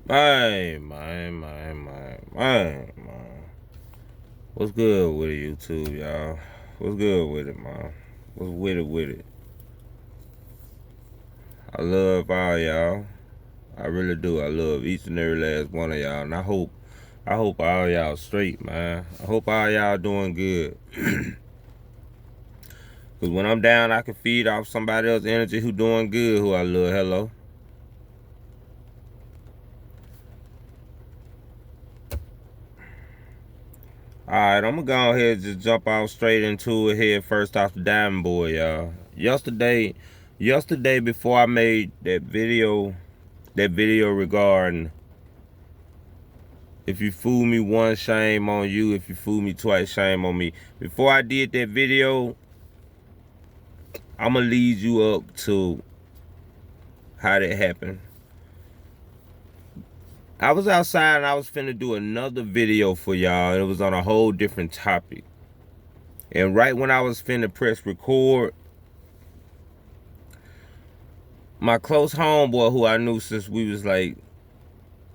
Man. What's good with it, YouTube, y'all? What's good with it, man? What's with it? I love all y'all. I really do. I love each and every last one of y'all, and I hope all y'all straight, man. I hope all y'all doing good. Cause when I'm down, I can feed off somebody else's energy who doing good, who I love. Hello. Alright, I'm gonna go ahead and just jump off straight into it here first off the Diamond Boy, y'all. Yesterday before I made that video regarding if you fool me once, shame on you. If you fool me twice, shame on me. Before I did that video, I'm gonna lead you up to how that happened. I was outside and I was finna do another video for y'all. It was on a whole different topic. And right when I was finna press record, my close homeboy who I knew since we was like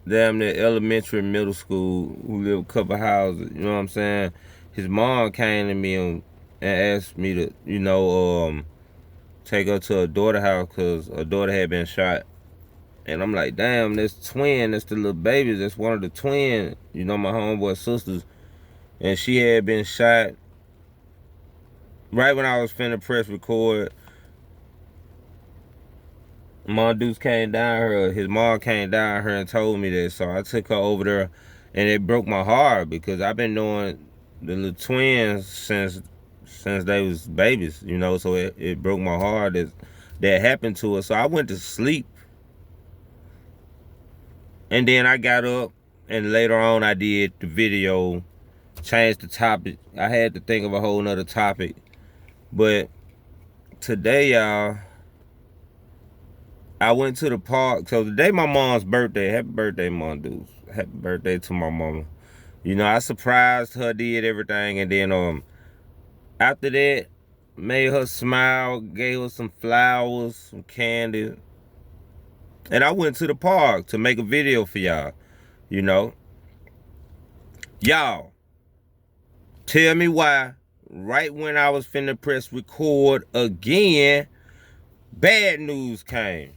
damn near elementary and middle school, who lived a couple houses, you know what I'm saying? His mom came to me and asked me to, take her to her daughter's house because her daughter had been shot. And I'm like, damn, this twin, that's the little baby, that's one of the twins, my homeboy's sisters. And she had been shot right when I was finna press record. Mondoose came down here, his mom came down here and told me that. So I took her over there and it broke my heart because I've been knowing the little twins since they was babies, so it broke my heart that happened to her. So I went to sleep. And then I got up and later on I did the video, changed the topic. I had to think of a whole nother topic. But today, y'all, I went to the park. So today my mom's birthday. Happy birthday, Mom Deuce. Happy birthday to my mama. I surprised her, did everything, and then after that, made her smile, gave her some flowers, some candy. And I went to the park to make a video for y'all. Y'all, tell me why right when I was finna press record again, bad news came.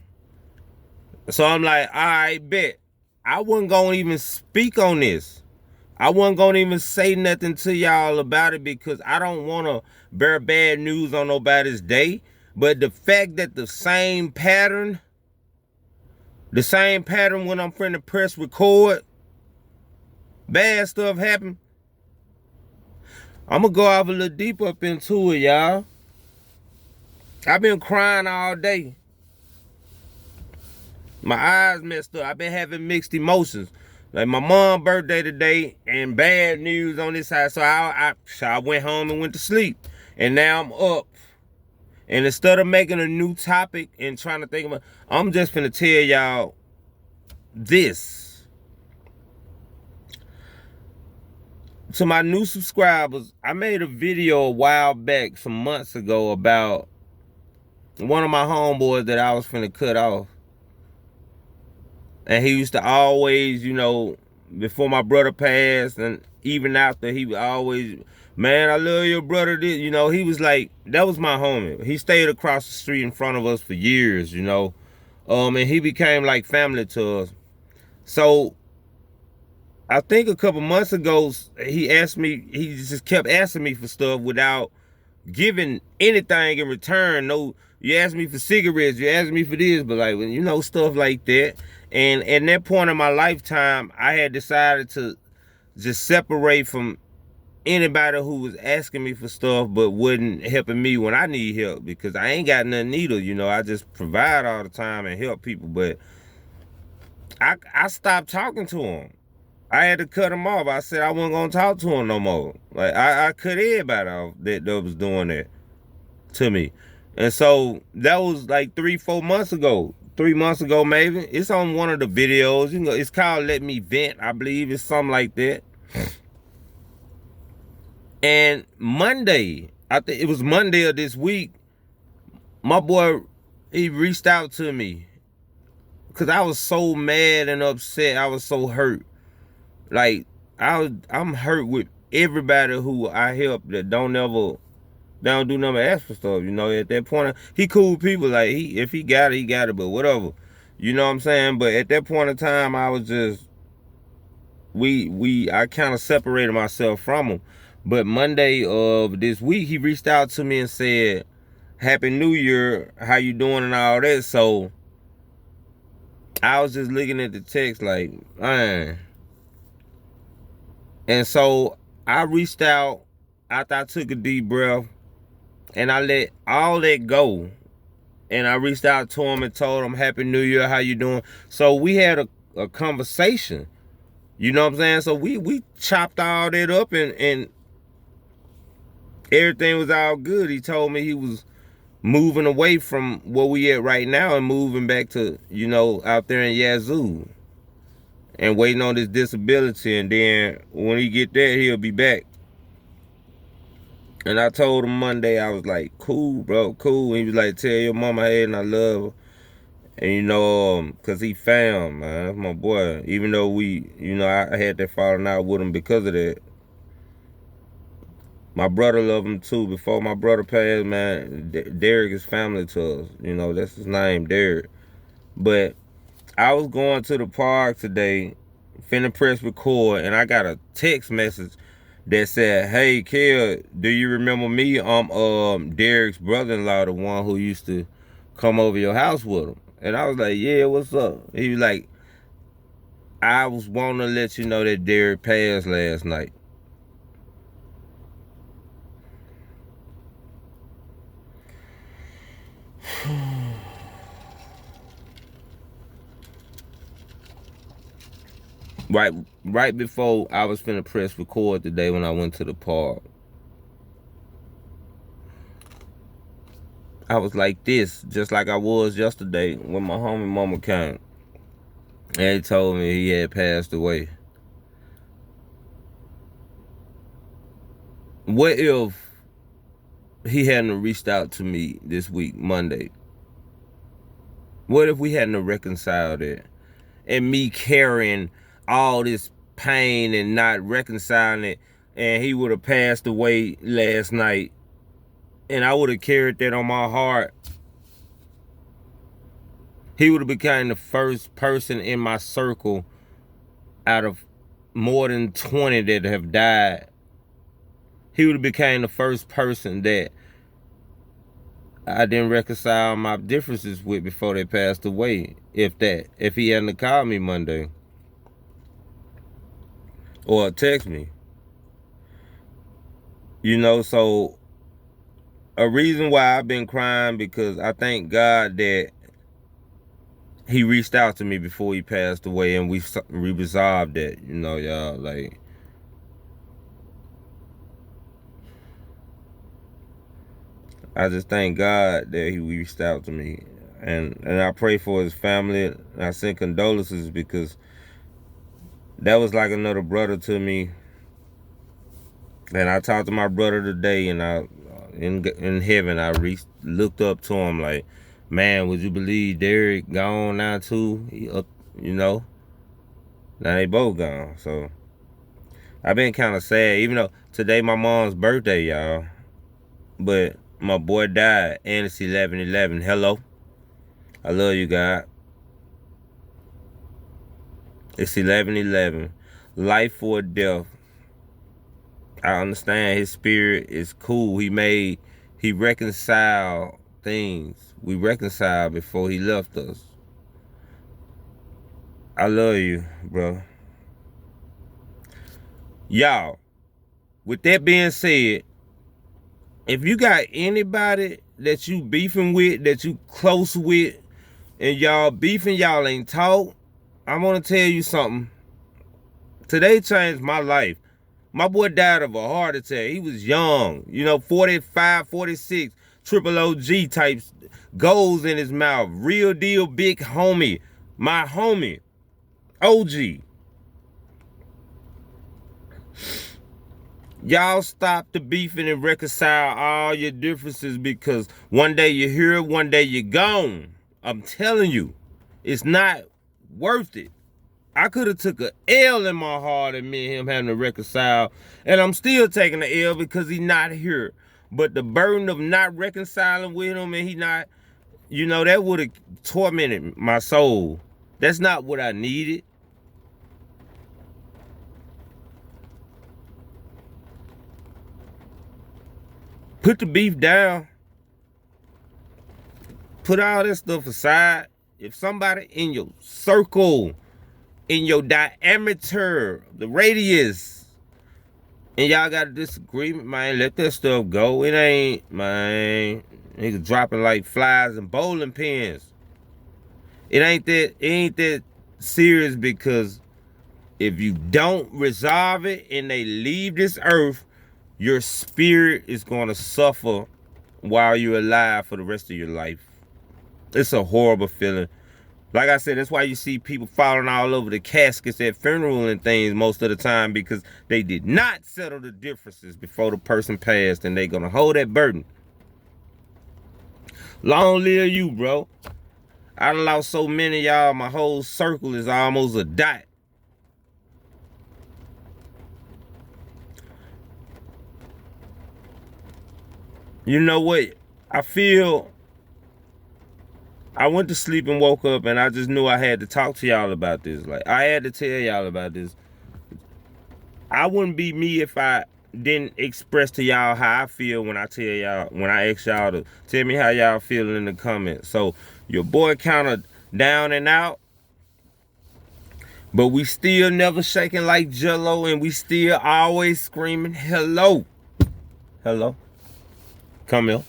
So I'm like, all right, bet. I wasn't gonna even speak on this. I wasn't gonna even say nothing to y'all about it because I don't wanna bear bad news on nobody's day. But the fact that the same pattern when I'm finna press record, bad stuff happen. I'm gonna go off a little deep up into it, y'all. I've been crying all day. My eyes messed up. I've been having mixed emotions. Like my mom's birthday today and bad news on this side. So I went home and went to sleep. And now I'm up. And instead of making a new topic and trying to think about, I'm just gonna tell y'all this. To my new subscribers, I made a video a while back, some months ago, about one of my homeboys that I was finna cut off. And he used to always, before my brother passed and even after, he would always, man, I love your brother. He was like, that was my homie. He stayed across the street in front of us for years, and he became like family to us. So I think a couple months ago, he just kept asking me for stuff without giving anything in return. No, you asked me for cigarettes, you asked me for this, but like, stuff like that. And at that point in my lifetime, I had decided to just separate from anybody who was asking me for stuff but wasn't helping me when I need help, because I ain't got nothing either. I just provide all the time and help people, but I stopped talking to him. I had to cut him off. I said I wasn't gonna talk to him no more. Like I cut everybody off that was doing that to me. And so that was like 3-4 months ago. 3 months ago, maybe. It's on one of the videos. It's called Let Me Vent, I believe. It's something like that. And Monday, I think it was Monday of this week, my boy, he reached out to me. cause I was so mad and upset. I was so hurt. Like I'm hurt with everybody who I help that don't do nothing but ask for stuff. You know, at that point, he cool people. Like if he got it, he got it. But whatever. You know what I'm saying? But at that point in time, I was just I kind of separated myself from him. But Monday of this week, he reached out to me and said, "Happy New Year, how you doing?" and all that. So I was just looking at the text like, man. And so I reached out after I took a deep breath and I let all that go. And I reached out to him and told him, "Happy New Year, how you doing?" So we had a conversation. You know what I'm saying? So we chopped all that up and everything was all good. He told me he was moving away from where we at right now and moving back to, you know, out there in Yazoo and waiting on his disability. And then when he get there, he'll be back. And I told him Monday, I was like, "Cool, bro, cool." And he was like, "Tell your mama hey and I love her." And you know, cause he found, man, that's my boy. Even though I had that falling out with him because of that. My brother loved him too. Before my brother passed, man, Derrick is family to us. You know, that's his name, Derrick. But I was going to the park today, finna press record, and I got a text message that said, "Hey, Kel, do you remember me? I'm Derrick's brother-in-law, the one who used to come over your house with him." And I was like, "Yeah, what's up?" He was like, "I was wanting to let you know that Derrick passed last night." Right before I was finna press record today when I went to the park, I was like this, just like I was yesterday when my homie mama came. And he told me he had passed away. What if he hadn't reached out to me this week, Monday? What if we hadn't reconciled it? And me carrying all this pain and not reconciling it, and he would have passed away last night, and I would have carried that on my heart. He would have become the first person in my circle out of more than 20 that have died. He would have become the first person that I didn't reconcile my differences with before they passed away. If he hadn't called me Monday or text me. You know, so a reason why I've been crying, because I thank God that he reached out to me before he passed away and we resolved that, you know, y'all. Like, I just thank God that he reached out to me. And I pray for his family. And I send condolences because that was like another brother to me. And I talked to my brother today, and in heaven, I looked up to him like, "Man, would you believe Derrick gone now too?" You know, now they both gone. So I've been kind of sad, even though today my mom's birthday, y'all. But my boy died, and it's 11/11. Hello, I love you, God. It's 11/11. Life or death. I understand his spirit is cool. He reconciled things. We reconciled before he left us. I love you, bro. Y'all, with that being said, if you got anybody that you beefing with, that you close with, and y'all beefing, y'all ain't talk, I want to tell you something. Today changed my life. My boy died of a heart attack. He was young, 45, 46, triple OG types, goals in his mouth. Real deal, big homie. My homie, OG. Y'all stop the beefing and reconcile all your differences, because one day you're here, one day you're gone. I'm telling you, it's not worth it. I could have took a L in my heart and me and him having to reconcile, and I'm still taking the L because he's not here. But the burden of not reconciling with him and he not, that would have tormented my soul. That's not what I needed. Put the beef down. Put all that stuff aside. If somebody in your circle, in your diameter, the radius, and y'all got a disagreement, man, let that stuff go. It ain't, man, niggas dropping like flies and bowling pins. It ain't that serious, because if you don't resolve it and they leave this earth, your spirit is going to suffer while you're alive for the rest of your life. It's a horrible feeling. Like I said, that's why you see people falling all over the caskets at funeral and things most of the time, because they did not settle the differences before the person passed, and they're going to hold that burden. Long live you, bro. I done lost so many of y'all, my whole circle is almost a dot. You know what? I went to sleep and woke up, and I just knew I had to talk to y'all about this. Like, I had to tell y'all about this. I wouldn't be me if I didn't express to y'all how I feel when I ask y'all to tell me how y'all feel in the comments. So your boy kind of down and out, but we still never shaking like Jello, and we still always screaming, hello. Hello. Come here.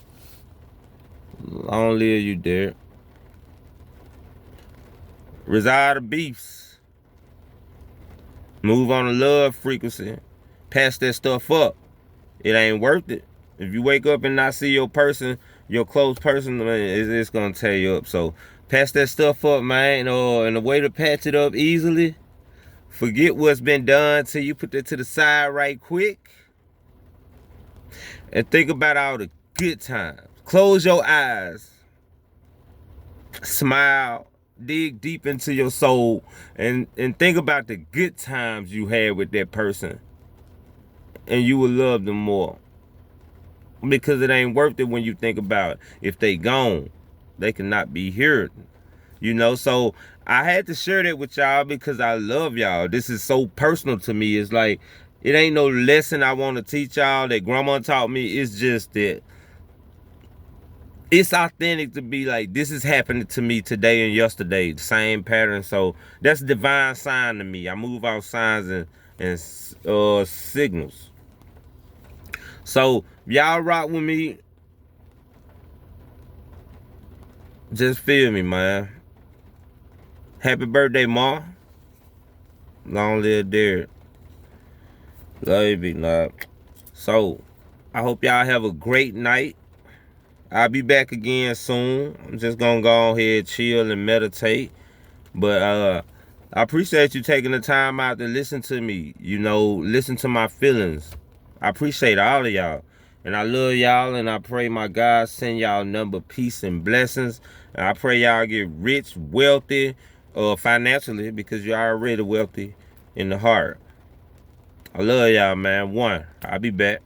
Long live you, Derrick. Resolve the beefs. Move on the love frequency. Pass that stuff up. It ain't worth it. If you wake up and not see your close person, man, it's gonna tear you up. So pass that stuff up, man. And the way to patch it up easily, forget what's been done till you put that to the side right quick. And think about all the good times. Close your eyes. Smile. Dig deep into your soul and think about the good times you had with that person, and you will love them more, because it ain't worth it when you think about it. If they gone, they cannot be here, so I had to share that with y'all because I love y'all. This is so personal to me. It's like, it ain't no lesson I want to teach y'all that grandma taught me. It's just that it's authentic to be like, this is happening to me today and yesterday, the same pattern. So that's a divine sign to me. I move out signs and signals. So y'all rock with me. Just feel me, man. Happy birthday, Ma. Long live Derrick. Love you, big love. So I hope y'all have a great night. I'll be back again soon. I'm just gonna go ahead, chill, and meditate. But I appreciate you taking the time out to listen to me. Listen to my feelings. I appreciate all of y'all. And I love y'all, and I pray my God send y'all number peace and blessings. And I pray y'all get rich, wealthy, financially, because you're already wealthy in the heart. I love y'all, man. I'll be back.